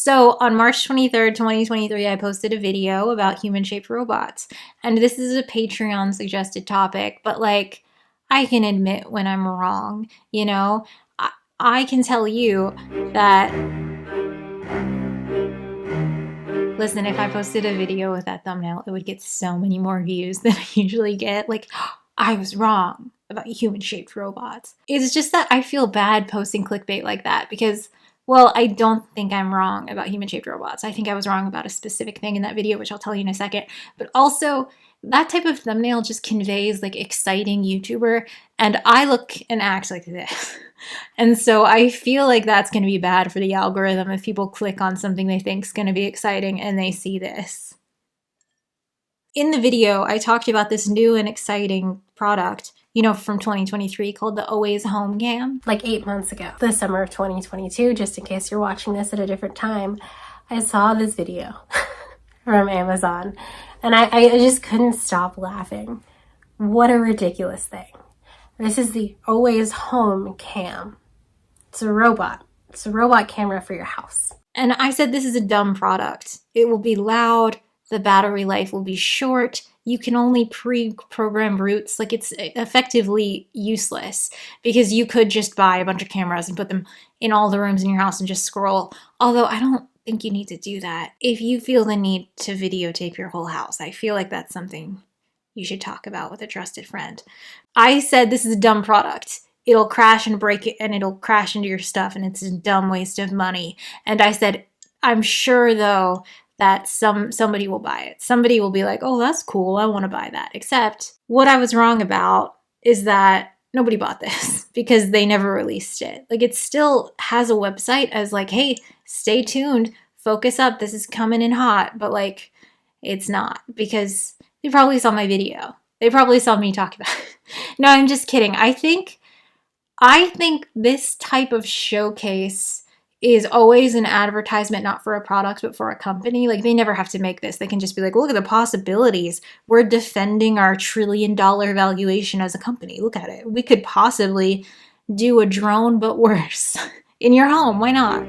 So on March 23rd, 2023, I posted a video about human-shaped robots. And this is a Patreon suggested topic, but like, I can admit when I'm wrong, you know? I can tell you that, listen, if I posted a video with that thumbnail, it would get so many more views than I usually get. Like, I was wrong about human-shaped robots. It's just that I feel bad posting clickbait like that because, well, I don't think I'm wrong about human-shaped robots. I think I was wrong about a specific thing in that video, which I'll tell you in a second. But also, that type of thumbnail just conveys like exciting YouTuber, and I look and act like this. And so I feel like that's going to be bad for the algorithm if people click on something they think is going to be exciting and they see this. In the video, I talked about this new and exciting product, you know, from 2023 called the Always Home Cam. Like 8 months ago, the summer of 2022, just in case you're watching this at a different time, I saw this video from Amazon and I just couldn't stop laughing. What a ridiculous thing. This is the Always Home Cam. It's a robot. It's a robot camera for your house. And I said this is a dumb product. It will be loud. The battery life will be short. You can only pre-program routes. Like, it's effectively useless because you could just buy a bunch of cameras and put them in all the rooms in your house and just scroll. Although I don't think you need to do that. If you feel the need to videotape your whole house, I feel like that's something you should talk about with a trusted friend. I said this is a dumb product. It'll crash and break it and it'll crash into your stuff and it's a dumb waste of money. And I said, I'm sure though that somebody will buy it. Somebody will be like, oh, that's cool. I want to buy that. Except what I was wrong about is that nobody bought this because they never released it. Like, it still has a website as like, hey, stay tuned, focus up. This is coming in hot. But like, it's not because they probably saw my video. They probably saw me talk about it. No, I'm just kidding. I think this type of showcase is always an advertisement, not for a product, but for a company. Like, they never have to make this. They can just be like, look at the possibilities. We're defending our $1 trillion valuation as a company. Look at it. We could possibly do a drone, but worse in your home. Why not?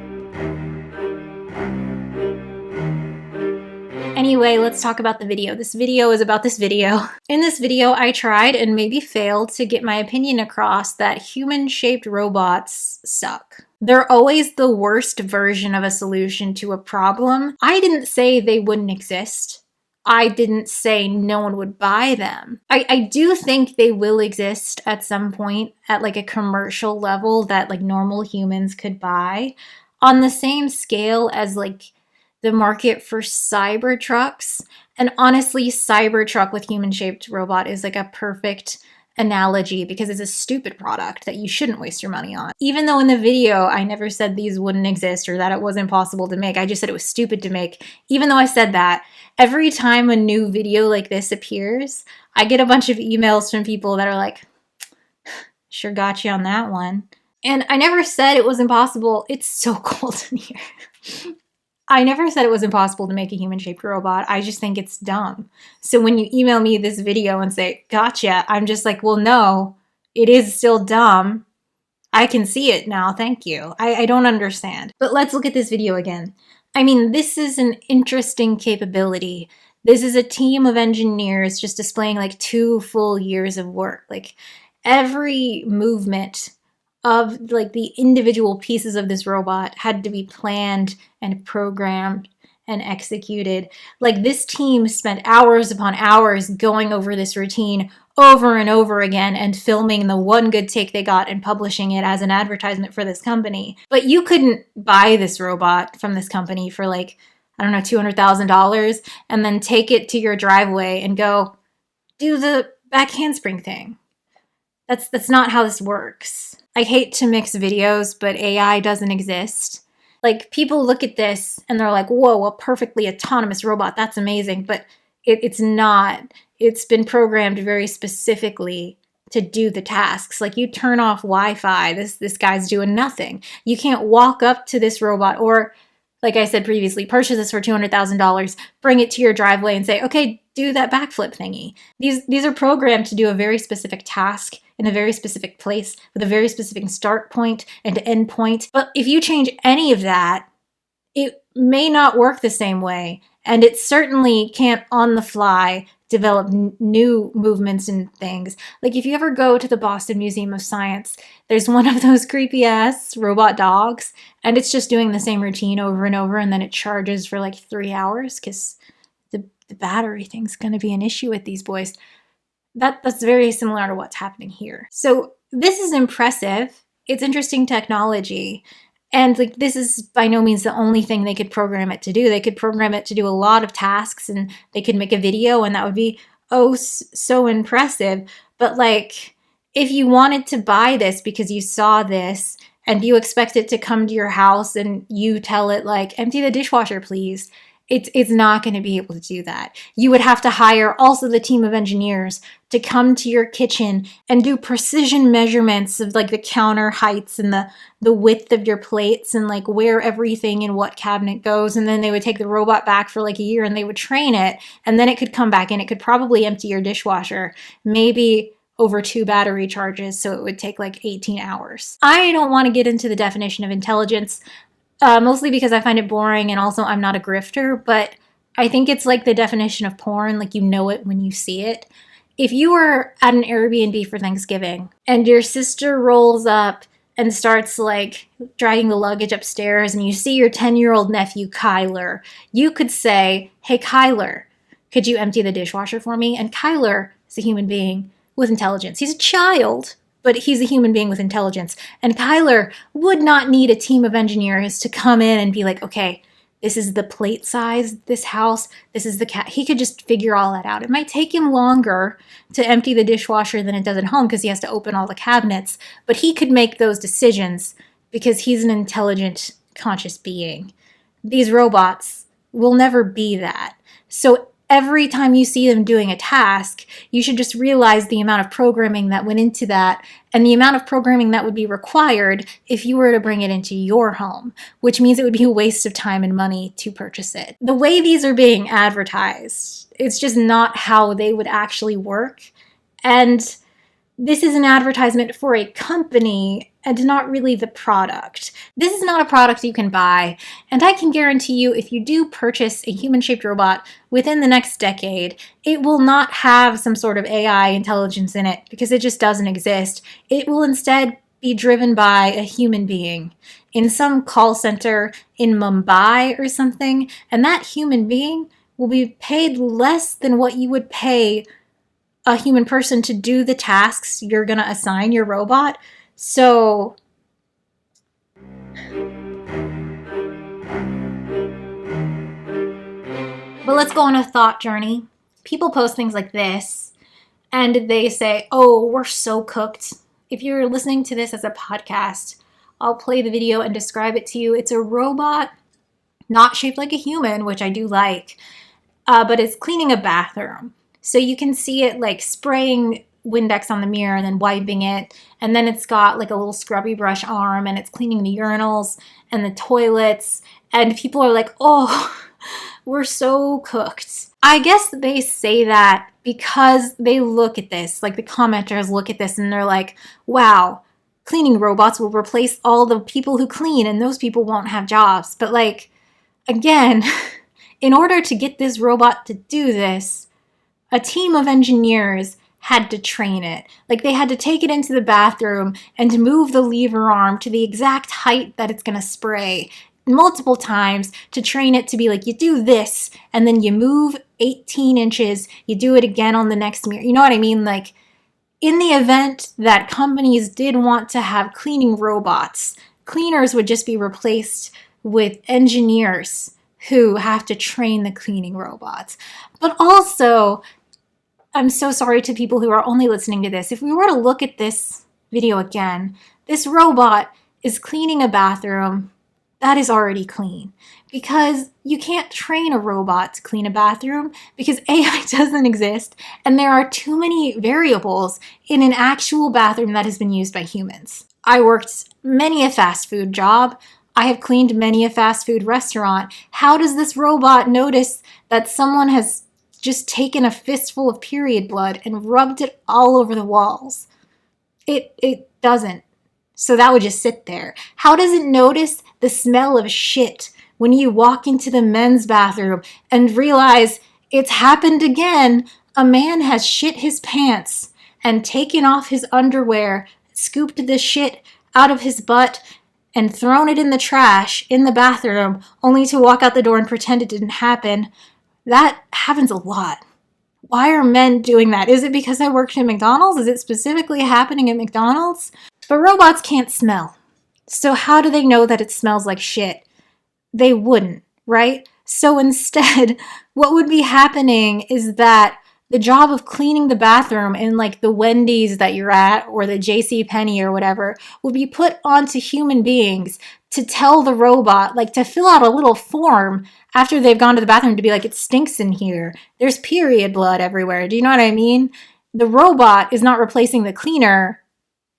Anyway, let's talk about the video. This video is about this video. In this video, I tried and maybe failed to get my opinion across that human-shaped robots suck. They're always the worst version of a solution to a problem. I didn't say they wouldn't exist. I didn't say no one would buy them. I do think they will exist at some point at like a commercial level that like normal humans could buy on the same scale as like the market for Cybertrucks. And honestly, Cybertruck with human-shaped robot is like a perfect analogy because it's a stupid product that you shouldn't waste your money on. Even though in the video, I never said these wouldn't exist or that it was impossible to make. I just said it was stupid to make. Even though I said that, every time a new video like this appears, I get a bunch of emails from people that are like, sure got you on that one. And I never said it was impossible. It's so cold in here. I never said it was impossible to make a human-shaped robot. I just think it's dumb. So when you email me this video and say, gotcha, I'm just like, well, no, it is still dumb. I can see it now, thank you. I don't understand. But let's look at this video again. I mean, this is an interesting capability. This is a team of engineers just displaying like 2 full years of work. Like, every movement of like the individual pieces of this robot had to be planned and programmed and executed. Like, this team spent hours upon hours going over this routine over and over again and filming the one good take they got and publishing it as an advertisement for this company. But you couldn't buy this robot from this company for like, I don't know, $200,000 and then take it to your driveway and go do the back handspring thing. That's not how this works. I hate to mix videos, but AI doesn't exist. Like, people look at this and they're like, whoa, a perfectly autonomous robot, that's amazing. But it's not. It's been programmed very specifically to do the tasks. Like, you turn off Wi-Fi, this guy's doing nothing. You can't walk up to this robot or, like I said previously, purchase this for $200,000, bring it to your driveway and say, okay, do that backflip thingy. These are programmed to do a very specific task in a very specific place with a very specific start point and end point. But if you change any of that, it may not work the same way. And it certainly can't on the fly develop new movements and things. Like if you ever go to the Boston Museum of Science, there's one of those creepy ass robot dogs, and it's just doing the same routine over and over, and then it charges for like 3 hours because the battery thing's going to be an issue with these boys. That's very similar to what's happening here. So this is impressive. It's interesting technology. And like this is by no means the only thing they could program it to do. They could program it to do a lot of tasks, and they could make a video, and that would be so impressive. But like if you wanted to buy this because you saw this and you expect it to come to your house and you tell it like, empty the dishwasher, please. It's not going to be able to do that. You would have to hire also the team of engineers to come to your kitchen and do precision measurements of like the counter heights and the width of your plates and like where everything in what cabinet goes. And then they would take the robot back for like a year and they would train it, and then it could come back and it could probably empty your dishwasher, maybe over 2 battery charges. So it would take like 18 hours. I don't want to get into the definition of intelligence. Mostly because I find it boring, and also I'm not a grifter, but I think it's like the definition of porn, like you know it when you see it. If you were at an Airbnb for Thanksgiving and your sister rolls up and starts like dragging the luggage upstairs and you see your 10-year-old nephew Kyler, you could say, hey Kyler, could you empty the dishwasher for me? And Kyler is a human being with intelligence. He's a child, but he's a human being with intelligence. And Kyler would not need a team of engineers to come in and be like, okay, this is the plate size, this house, this is the cat. He could just figure all that out. It might take him longer to empty the dishwasher than it does at home because he has to open all the cabinets, but he could make those decisions because he's an intelligent, conscious being. These robots will never be that. So every time you see them doing a task, you should just realize the amount of programming that went into that and the amount of programming that would be required if you were to bring it into your home, which means it would be a waste of time and money to purchase it. The way these are being advertised, it's just not how they would actually work. And this is an advertisement for a company and not really the product. This is not a product you can buy, and I can guarantee you if you do purchase a human-shaped robot within the next decade, it will not have some sort of AI intelligence in it because it just doesn't exist. It will instead be driven by a human being in some call center in Mumbai or something, and that human being will be paid less than what you would pay a human person to do the tasks you're going to assign your robot. So but let's go on a thought journey. People post things like this and they say, oh, we're so cooked. If you're listening to this as a podcast, I'll play the video and describe it to you. It's a robot, not shaped like a human, which I do like, but it's cleaning a bathroom. So you can see it like spraying Windex on the mirror and then wiping it. And then it's got like a little scrubby brush arm and it's cleaning the urinals and the toilets. And people are like, oh, we're so cooked. I guess they say that because they look at this, like the commenters look at this and they're like, wow, cleaning robots will replace all the people who clean and those people won't have jobs. But like, again, in order to get this robot to do this, a team of engineers had to train it. Like they had to take it into the bathroom and move the lever arm to the exact height that it's going to spray multiple times to train it to be like, you do this and then you move 18 inches, you do it again on the next mirror. You know what I mean? Like in the event that companies did want to have cleaning robots, cleaners would just be replaced with engineers who have to train the cleaning robots. But also, I'm so sorry to people who are only listening to this. If we were to look at this video again, this robot is cleaning a bathroom that is already clean because you can't train a robot to clean a bathroom because AI doesn't exist and there are too many variables in an actual bathroom that has been used by humans. I worked many a fast food job. I have cleaned many a fast food restaurant. How does this robot notice that someone has just taken a fistful of period blood and rubbed it all over the walls? It doesn't. So that would just sit there. How does it notice the smell of shit when you walk into the men's bathroom and realize it's happened again. A man has shit his pants and taken off his underwear, scooped the shit out of his butt, and thrown it in the trash in the bathroom, only to walk out the door and pretend it didn't happen. That happens a lot. Why are men doing that? Is it because I worked at McDonald's? Is it specifically happening at McDonald's? But robots can't smell. So how do they know that it smells like shit? They wouldn't, right? So instead, what would be happening is that the job of cleaning the bathroom in like the Wendy's that you're at or the JC Penney or whatever would be put onto human beings to tell the robot, like to fill out a little form after they've gone to the bathroom to be like, it stinks in here. There's period blood everywhere. Do you know what I mean? The robot is not replacing the cleaner.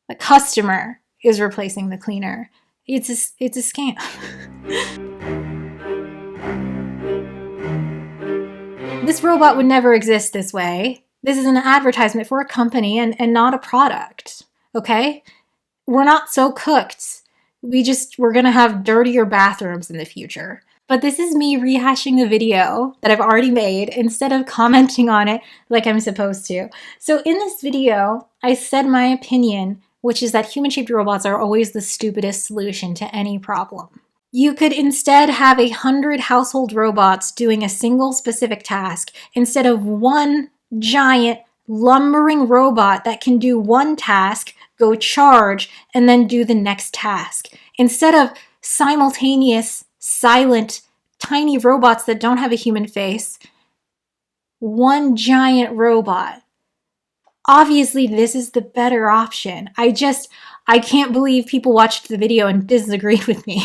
The customer is replacing the cleaner. It's a scam. This robot would never exist this way. This is an advertisement for a company and not a product, okay? We're not so cooked. We're gonna have dirtier bathrooms in the future. But this is me rehashing the video that I've already made instead of commenting on it like I'm supposed to. So in this video, I said my opinion, which is that human-shaped robots are always the stupidest solution to any problem. You could instead have 100 household robots doing a single specific task instead of one giant lumbering robot that can do one task, go charge, and then do the next task. Instead of simultaneous, silent, tiny robots that don't have a human face, one giant robot. Obviously, this is the better option. I can't believe people watched the video and disagreed with me.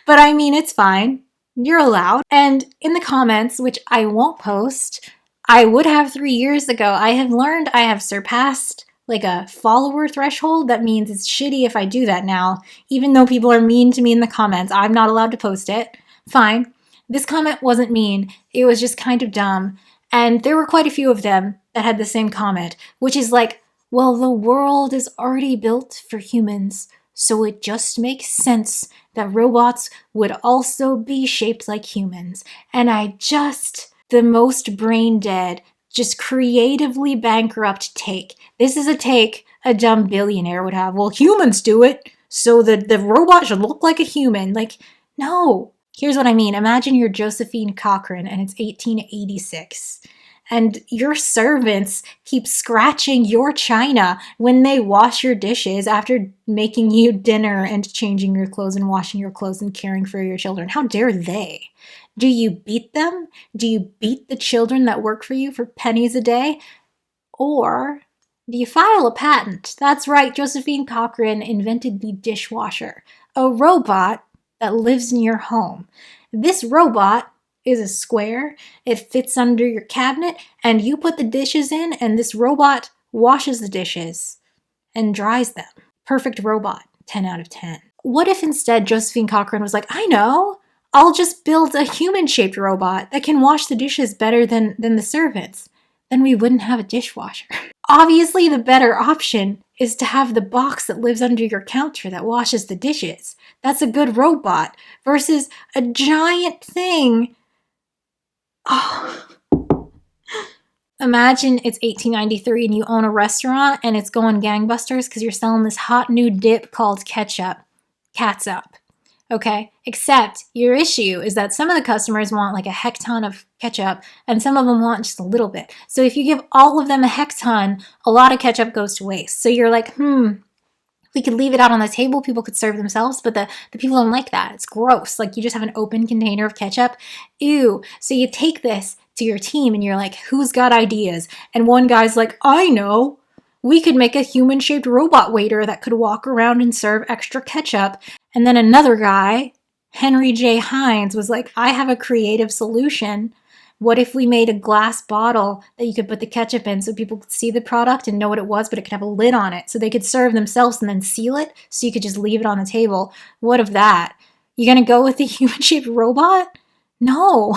But I mean, it's fine. You're allowed. And in the comments, which I won't post, I would have 3 years ago, I have learned I have surpassed like a follower threshold. That means it's shitty if I do that now. Even though people are mean to me in the comments, I'm not allowed to post it. Fine. This comment wasn't mean. It was just kind of dumb. And there were quite a few of them that had the same comment, which is like, well, the world is already built for humans, so it just makes sense that robots would also be shaped like humans. And the most brain dead, just creatively bankrupt take. This is a take a dumb billionaire would have. Well, humans do it, so the robot should look like a human. Like, no. Here's what I mean. Imagine you're Josephine Cochran and it's 1886. And your servants keep scratching your china when they wash your dishes after making you dinner and changing your clothes and washing your clothes and caring for your children. How dare they? Do you beat them? Do you beat the children that work for you for pennies a day? Or do you file a patent? That's right, Josephine Cochran invented the dishwasher, a robot that lives in your home. This robot is a square. It fits under your cabinet, and you put the dishes in, and this robot washes the dishes and dries them. Perfect robot, 10 out of 10. What if instead Josephine Cochran was like, I know, I'll just build a human-shaped robot that can wash the dishes better than the servants. Then we wouldn't have a dishwasher. Obviously, the better option is to have the box that lives under your counter that washes the dishes. That's a good robot versus a giant thing. Oh. Imagine it's 1893 and you own a restaurant and it's going gangbusters because you're selling this hot new dip called ketchup. Catsup. Okay? Except your issue is that some of the customers want like a hecton of ketchup and some of them want just a little bit. So if you give all of them a hecton, a lot of ketchup goes to waste. So you're like, we could leave it out on the table. People could serve themselves, but the people don't like that. It's gross. Like you just have an open container of ketchup. Ew. So you take this to your team and you're like, who's got ideas? And one guy's like, I know. We could make a human-shaped robot waiter that could walk around and serve extra ketchup. And then another guy, Henry J. Hines, was like, I have a creative solution. What if we made a glass bottle that you could put the ketchup in so people could see the product and know what it was, but it could have a lid on it so they could serve themselves and then seal it so you could just leave it on the table? What of that? You gonna go with the human-shaped robot? No.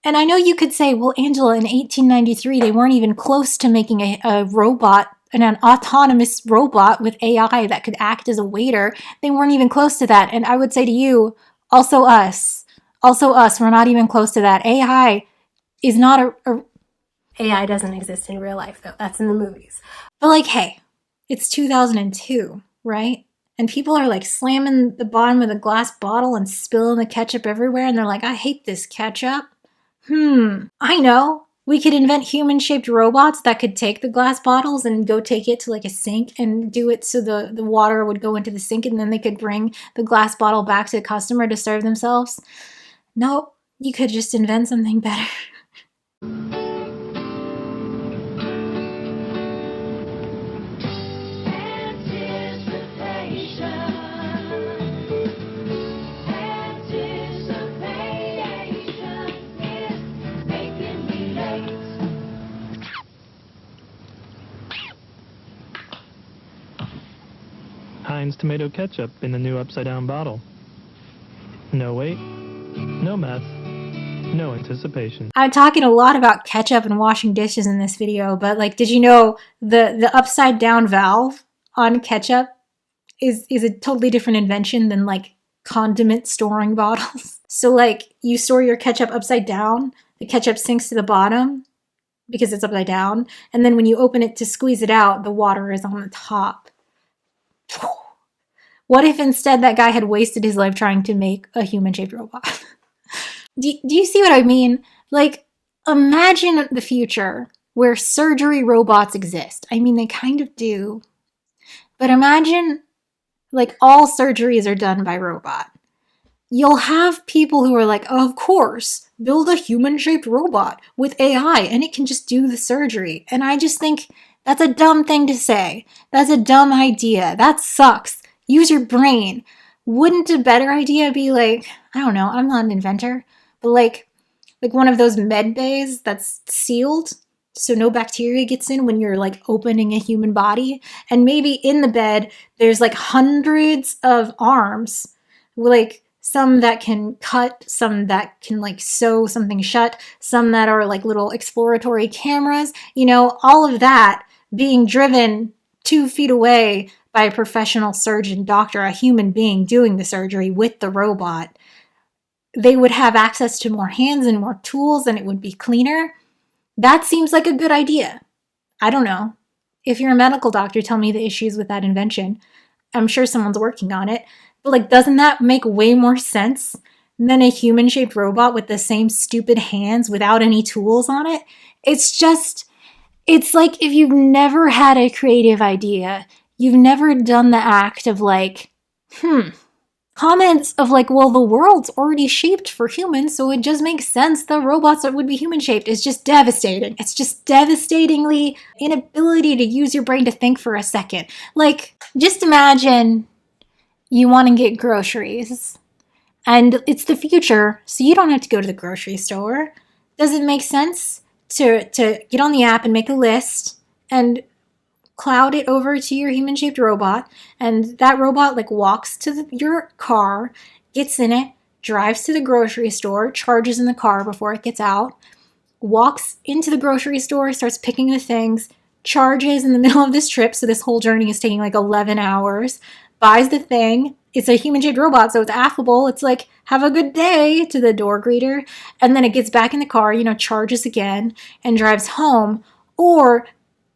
And I know you could say, well, Angela, in 1893, they weren't even close to making a robot, an autonomous robot with AI that could act as a waiter. They weren't even close to that. And I would say to you, also us, Also us, we're not even close to that. AI is not AI doesn't exist in real life, though. That's in the movies. But like, hey, it's 2002, right? And people are like slamming the bottom of the glass bottle and spilling the ketchup everywhere. And they're like, I hate this ketchup. I know. We could invent human-shaped robots that could take the glass bottles and go take it to like a sink and do it so the water would go into the sink and then they could bring the glass bottle back to the customer to serve themselves. No, you could just invent something better. Heinz tomato ketchup in the new upside-down bottle. No wait, no mess, no anticipation. I'm talking a lot about ketchup and washing dishes in this video, but like, did you know the upside-down valve on ketchup is a totally different invention than like condiment storing bottles? So like, you store your ketchup upside down, the ketchup sinks to the bottom because it's upside down, and then when you open it to squeeze it out, the water is on the top. What if instead that guy had wasted his life trying to make a human-shaped robot? Do you see what I mean? Like, imagine the future where surgery robots exist. I mean, they kind of do. But imagine, like, all surgeries are done by robot. You'll have people who are like, of course, build a human-shaped robot with AI and it can just do the surgery. And I just think that's a dumb thing to say. That's a dumb idea. That sucks. Use your brain. Wouldn't a better idea be like, I don't know, I'm not an inventor, but like one of those med bays that's sealed so no bacteria gets in when you're like opening a human body, and maybe in the bed there's like hundreds of arms, like some that can cut, some that can like sew something shut, some that are like little exploratory cameras, you know, all of that being driven 2 feet away by a professional surgeon, doctor, a human being doing the surgery with the robot. They would have access to more hands and more tools and it would be cleaner. That seems like a good idea. I don't know. If you're a medical doctor, tell me the issues with that invention. I'm sure someone's working on it. But like, doesn't that make way more sense than a human-shaped robot with the same stupid hands without any tools on it? It's like if you've never had a creative idea, you've never done the act of like, comments of like, well, the world's already shaped for humans, so it just makes sense the robots would be human-shaped. It's just devastating. It's just devastatingly inability to use your brain to think for a second. Like, just imagine you want to get groceries and it's the future, so you don't have to go to the grocery store. Does it make sense to get on the app and make a list and cloud it over to your human-shaped robot, and that robot like walks to your car, gets in it, drives to the grocery store, charges in the car before it gets out, walks into the grocery store, starts picking the things, charges in the middle of this trip, so this whole journey is taking like 11 hours, buys the thing. It's a human-shaped robot, so it's affable. It's like, have a good day to the door greeter, and then it gets back in the car, you know, charges again, and drives home. Or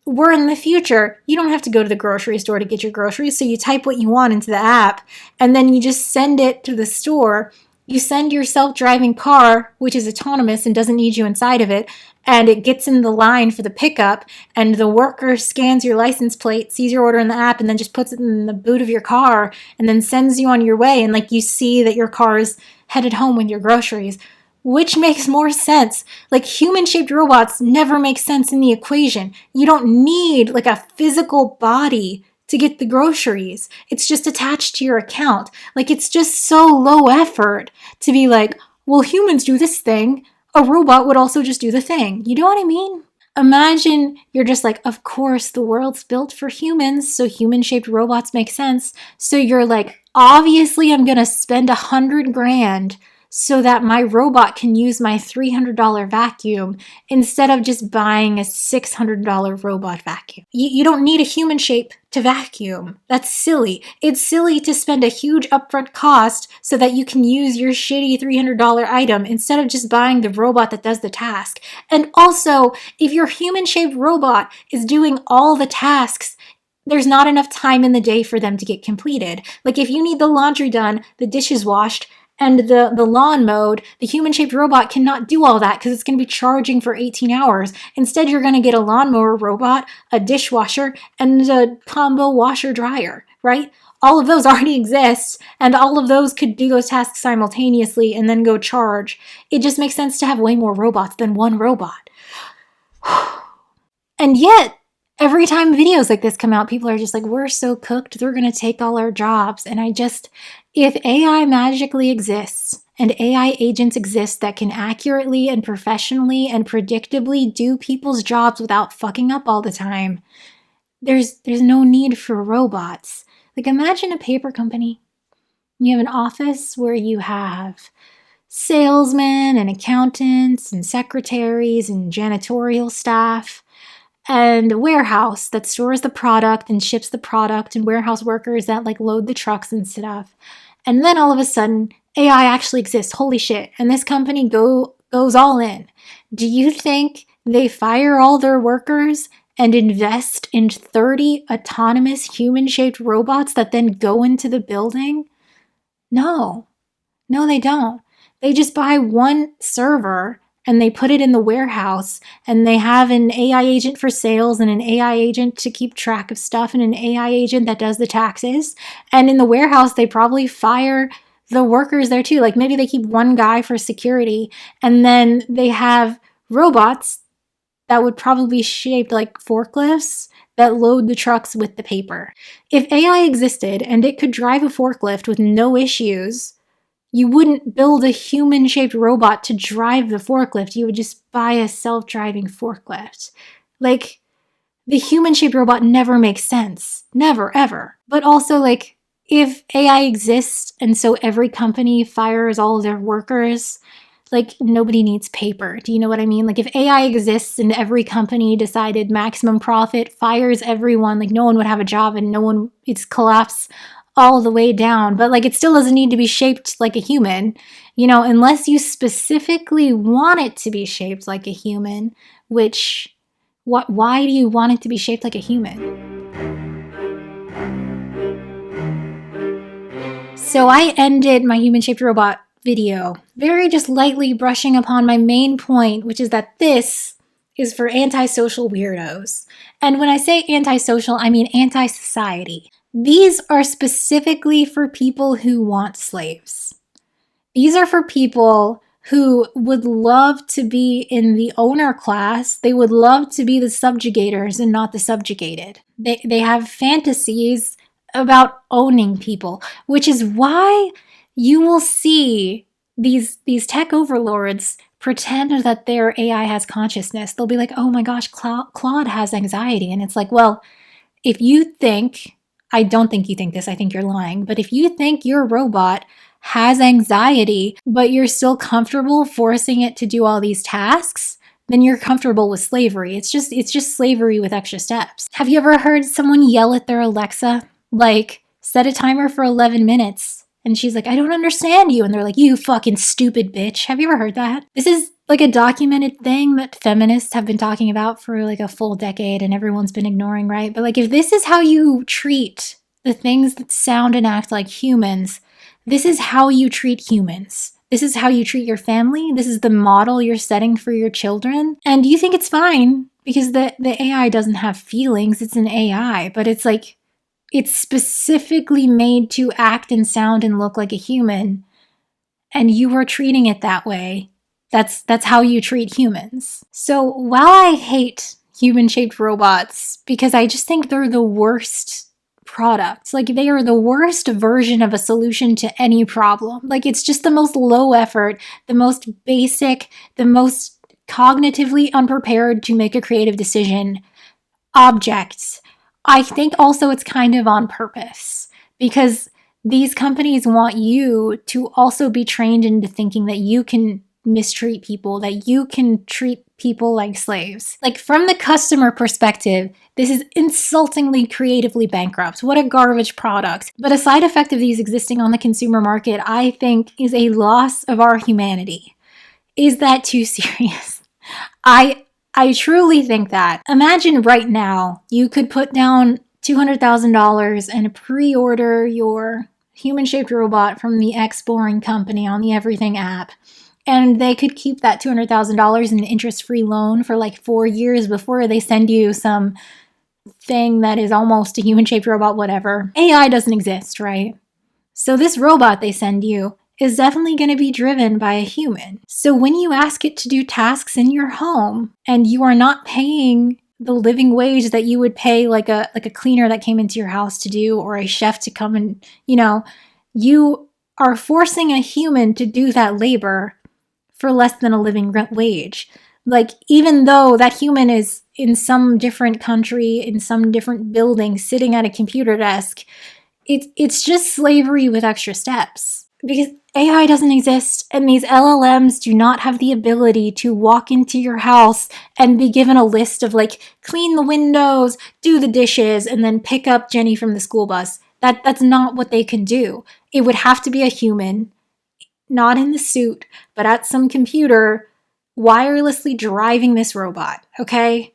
we're in the future. You don't have to go to the grocery store to get your groceries, so you type what you want into the app, and then you just send it to the store. You send your self-driving car, which is autonomous and doesn't need you inside of it, and it gets in the line for the pickup, and the worker scans your license plate, sees your order in the app, and then just puts it in the boot of your car, and then sends you on your way, and like you see that your car is headed home with your groceries. Which makes more sense? Like, human-shaped robots never make sense in the equation. You don't need like a physical body to get the groceries. It's just attached to your account. Like, it's just so low effort to be like, well, humans do this thing. A robot would also just do the thing. You know what I mean? Imagine you're just like, of course, the world's built for humans, so human-shaped robots make sense. So you're like, obviously I'm gonna spend $100,000 so that my robot can use my $300 vacuum instead of just buying a $600 robot vacuum. You don't need a human shape to vacuum. That's silly. It's silly to spend a huge upfront cost so that you can use your shitty $300 item instead of just buying the robot that does the task. And also, if your human-shaped robot is doing all the tasks, there's not enough time in the day for them to get completed. Like if you need the laundry done, the dishes washed, and the lawn mowed, the human-shaped robot cannot do all that because it's going to be charging for 18 hours. Instead, you're going to get a lawnmower robot, a dishwasher, and a combo washer-dryer, right? All of those already exist, and all of those could do those tasks simultaneously and then go charge. It just makes sense to have way more robots than one robot. And yet, every time videos like this come out, people are just like, we're so cooked, they're going to take all our jobs. And if AI magically exists and AI agents exist that can accurately and professionally and predictably do people's jobs without fucking up all the time, there's no need for robots. Like imagine a paper company. You have an office where you have salesmen and accountants and secretaries and janitorial staff, and a warehouse that stores the product and ships the product, and warehouse workers that like load the trucks and stuff. And then all of a sudden, AI actually exists. Holy shit. And this company goes all in. Do you think they fire all their workers and invest in 30 autonomous human-shaped robots that then go into the building? No, they don't. They just buy one server and they put it in the warehouse, and they have an AI agent for sales and an AI agent to keep track of stuff and an AI agent that does the taxes. And in the warehouse, they probably fire the workers there too. Like maybe they keep one guy for security, and then they have robots that would probably be shaped like forklifts that load the trucks with the paper. If AI existed and it could drive a forklift with no issues, you wouldn't build a human-shaped robot to drive the forklift. You would just buy a self-driving forklift. Like, the human-shaped robot never makes sense. Never, ever. But also, like, if AI exists and so every company fires all of their workers, like, nobody needs paper. Do you know what I mean? Like, if AI exists and every company decided maximum profit, fires everyone, like, no one would have a job and it's collapse all the way down. But like it still doesn't need to be shaped like a human, unless you specifically want it to be shaped like a human, why do you want it to be shaped like a human? So I ended my human-shaped robot video very just lightly brushing upon my main point, which is that this is for antisocial weirdos. And when I say antisocial, I mean anti-society. These are specifically for people who want slaves. These are for people who would love to be in the owner class. They would love to be the subjugators and not the subjugated. They have fantasies about owning people, which is why you will see these tech overlords pretend that their AI has consciousness. They'll be like, oh my gosh, Claude has anxiety. And it's like, well, if you think, I don't think you think this, I think you're lying, but if you think your robot has anxiety, but you're still comfortable forcing it to do all these tasks, then you're comfortable with slavery. It's just slavery with extra steps. Have you ever heard someone yell at their Alexa, like, set a timer for 11 minutes? And she's like, I don't understand you. And they're like, you fucking stupid bitch. Have you ever heard that? This is like a documented thing that feminists have been talking about for like a full decade and everyone's been ignoring, right? But like, if this is how you treat the things that sound and act like humans, this is how you treat humans. This is how you treat your family. This is the model you're setting for your children. And you think it's fine because the AI doesn't have feelings. It's an AI, but it's like, it's specifically made to act and sound and look like a human. And you are treating it that way. That's how you treat humans. So while I hate human-shaped robots because I just think they're the worst products, like they are the worst version of a solution to any problem. Like it's just the most low effort, the most basic, the most cognitively unprepared to make a creative decision objects. I think also it's kind of on purpose because These companies want you to also be trained into thinking that you can mistreat people, that you can treat people like slaves. Like, from the customer perspective, this is insultingly creatively bankrupt. What a garbage product. But a side effect of these existing on the consumer market, I think, is a loss of our humanity. Is that too serious? I truly think that. Imagine right now you could put down $200,000 and pre-order your human-shaped robot from the X Boring Company on the Everything app. And they could keep that $200,000 in an interest-free loan for like 4 years before they send you some thing that is almost a human-shaped robot, whatever. AI doesn't exist, right? So this robot they send you is definitely going to be driven by a human. So when you ask it to do tasks in your home and you are not paying the living wage that you would pay like a cleaner that came into your house to do, or a chef to come and, you are forcing a human to do that labor for less than a living wage. Like, even though that human is in some different country, in some different building, sitting at a computer desk, it's just slavery with extra steps. Because AI doesn't exist, and these LLMs do not have the ability to walk into your house and be given a list of like, clean the windows, do the dishes, and then pick up Jenny from the school bus. That's not what they can do. It would have to be a human, not in the suit, but at some computer, wirelessly driving this robot, okay?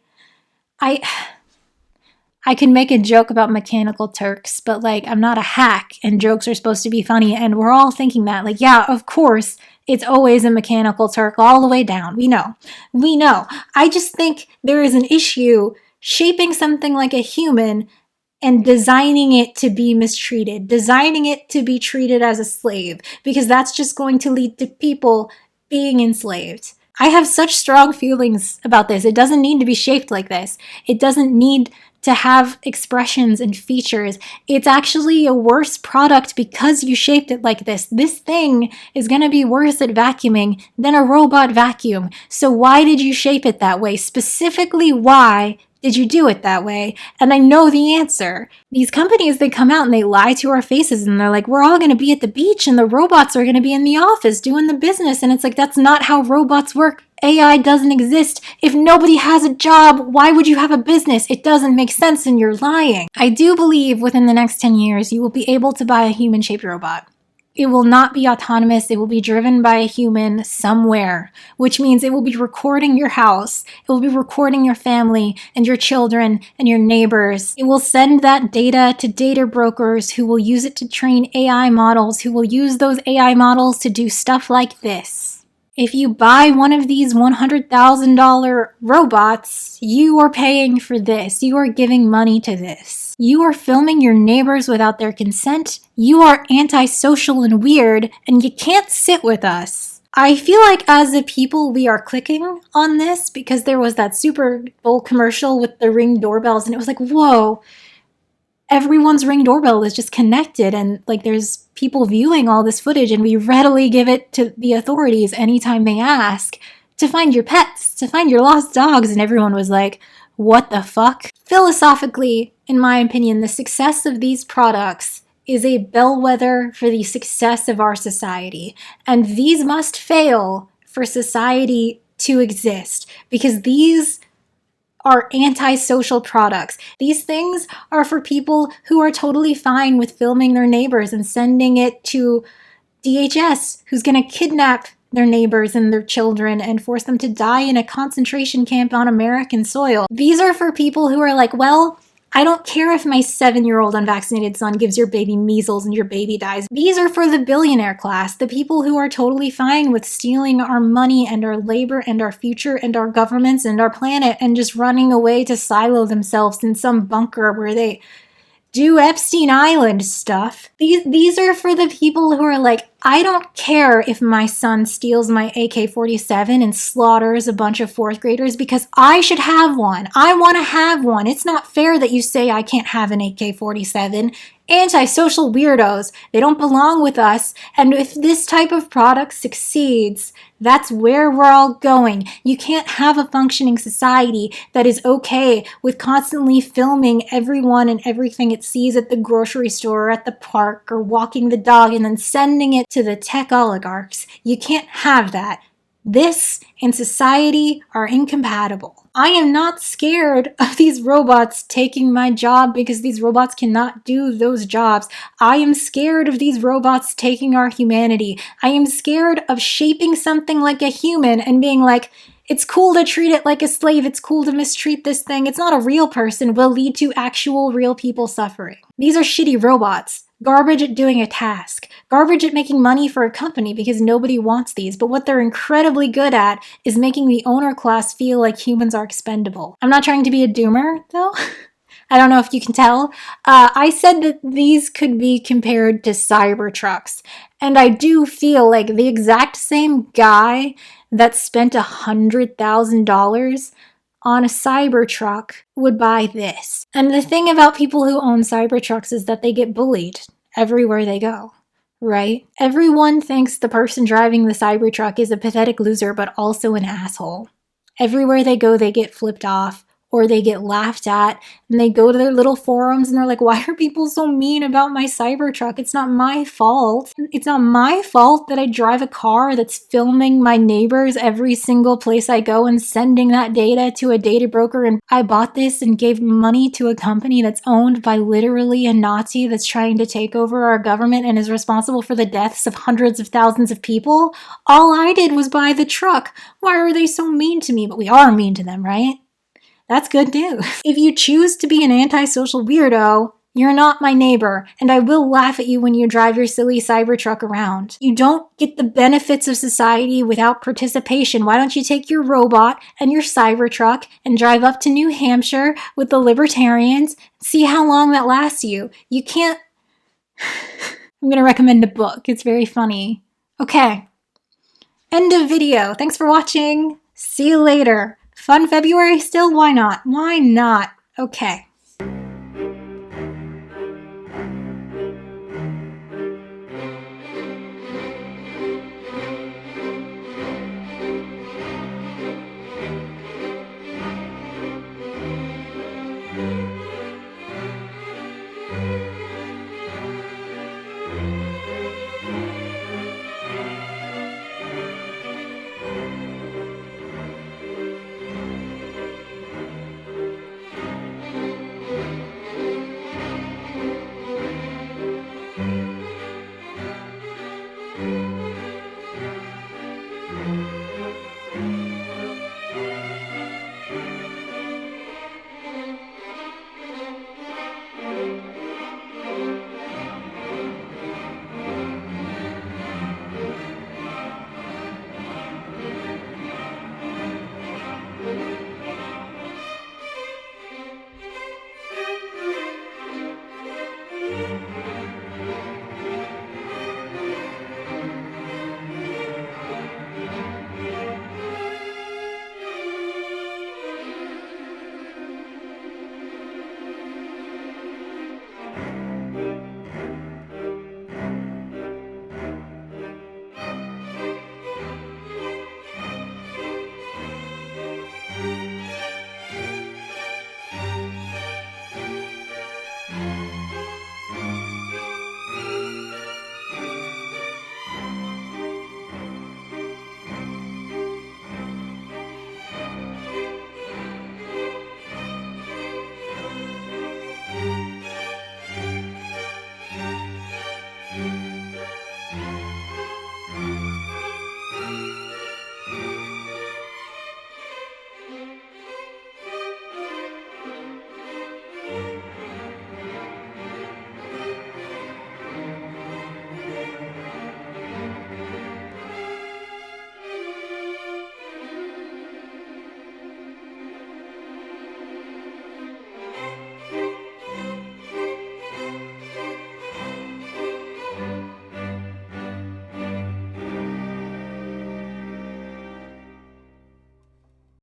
I can make a joke about Mechanical Turks, but like, I'm not a hack and jokes are supposed to be funny, and we're all thinking that. Like, yeah, of course, it's always a Mechanical Turk all the way down. We know. I just think there is an issue shaping something like a human and designing it to be mistreated, designing it to be treated as a slave, because that's just going to lead to people being enslaved. I have such strong feelings about this. It doesn't need to be shaped like this. It doesn't need to have expressions and features. It's actually a worse product because you shaped it like this. This thing is going to be worse at vacuuming than a robot vacuum. So why did you shape it that way? Specifically, why did you do it that way? And I know the answer. These companies, they come out and they lie to our faces and they're like, we're all going to be at the beach and the robots are going to be in the office doing the business. And it's like, that's not how robots work. AI doesn't exist. If nobody has a job, why would you have a business? It doesn't make sense and you're lying. I do believe within the next 10 years, you will be able to buy a human-shaped robot. It will not be autonomous. It will be driven by a human somewhere, which means it will be recording your house. It will be recording your family and your children and your neighbors. It will send that data to data brokers who will use it to train AI models, who will use those AI models to do stuff like this. If you buy one of these $100,000 robots, you are paying for this. You are giving money to this. You are filming your neighbors without their consent. You are antisocial and weird, and you can't sit with us. I feel like as a people, we are clicking on this because there was that Super Bowl commercial with the Ring doorbells, and it was like, whoa, everyone's Ring doorbell is just connected, and like there's people viewing all this footage, and we readily give it to the authorities anytime they ask to find your pets, to find your lost dogs, and everyone was like, what the fuck? Philosophically, in my opinion, the success of these products is a bellwether for the success of our society, and these must fail for society to exist, because these are antisocial products. These things are for people who are totally fine with filming their neighbors and sending it to DHS, who's going to kidnap their neighbors and their children and force them to die in a concentration camp on American soil. These are for people who are like, well, I don't care if my 7-year-old unvaccinated son gives your baby measles and your baby dies. These are for the billionaire class, the people who are totally fine with stealing our money and our labor and our future and our governments and our planet and just running away to silo themselves in some bunker where they do Epstein Island stuff. These are for the people who are like, I don't care if my son steals my AK-47 and slaughters a bunch of 4th graders because I should have one. I want to have one. It's not fair that you say I can't have an AK-47. antisocial weirdos. They don't belong with us. And if this type of product succeeds, that's where we're all going. You can't have a functioning society that is okay with constantly filming everyone and everything it sees at the grocery store or at the park or walking the dog and then sending it to the tech oligarchs. You can't have that. This and society are incompatible. I am not scared of these robots taking my job because these robots cannot do those jobs. I am scared of these robots taking our humanity. I am scared of shaping something like a human and being like, it's cool to treat it like a slave. It's cool to mistreat this thing. It's not a real person. Will lead to actual real people suffering. These are shitty robots. Garbage at doing a task. Garbage at making money for a company because nobody wants these. But what they're incredibly good at is making the owner class feel like humans are expendable. I'm not trying to be a doomer, though. I don't know if you can tell. I said that these could be compared to Cybertrucks. And I do feel like the exact same guy that spent $100,000 on a Cybertruck would buy this. And the thing about people who own Cybertrucks is that they get bullied everywhere they go, right? Everyone thinks the person driving the Cybertruck is a pathetic loser, but also an asshole. Everywhere they go, they get flipped off or they get laughed at, and they go to their little forums and they're like, why are people so mean about my Cybertruck? It's not my fault. It's not my fault that I drive a car that's filming my neighbors every single place I go and sending that data to a data broker. And I bought this and gave money to a company that's owned by literally a Nazi that's trying to take over our government and is responsible for the deaths of hundreds of thousands of people. All I did was buy the truck. Why are they so mean to me? But we are mean to them, right? That's good news. If you choose to be an antisocial weirdo, you're not my neighbor, and I will laugh at you when you drive your silly Cybertruck around. You don't get the benefits of society without participation. Why don't you take your robot and your Cybertruck and drive up to New Hampshire with the libertarians, see how long that lasts you? You can't... I'm gonna recommend a book. It's very funny. Okay. End of video. Thanks for watching. See you later. Fun February still? Why not? Why not? Okay.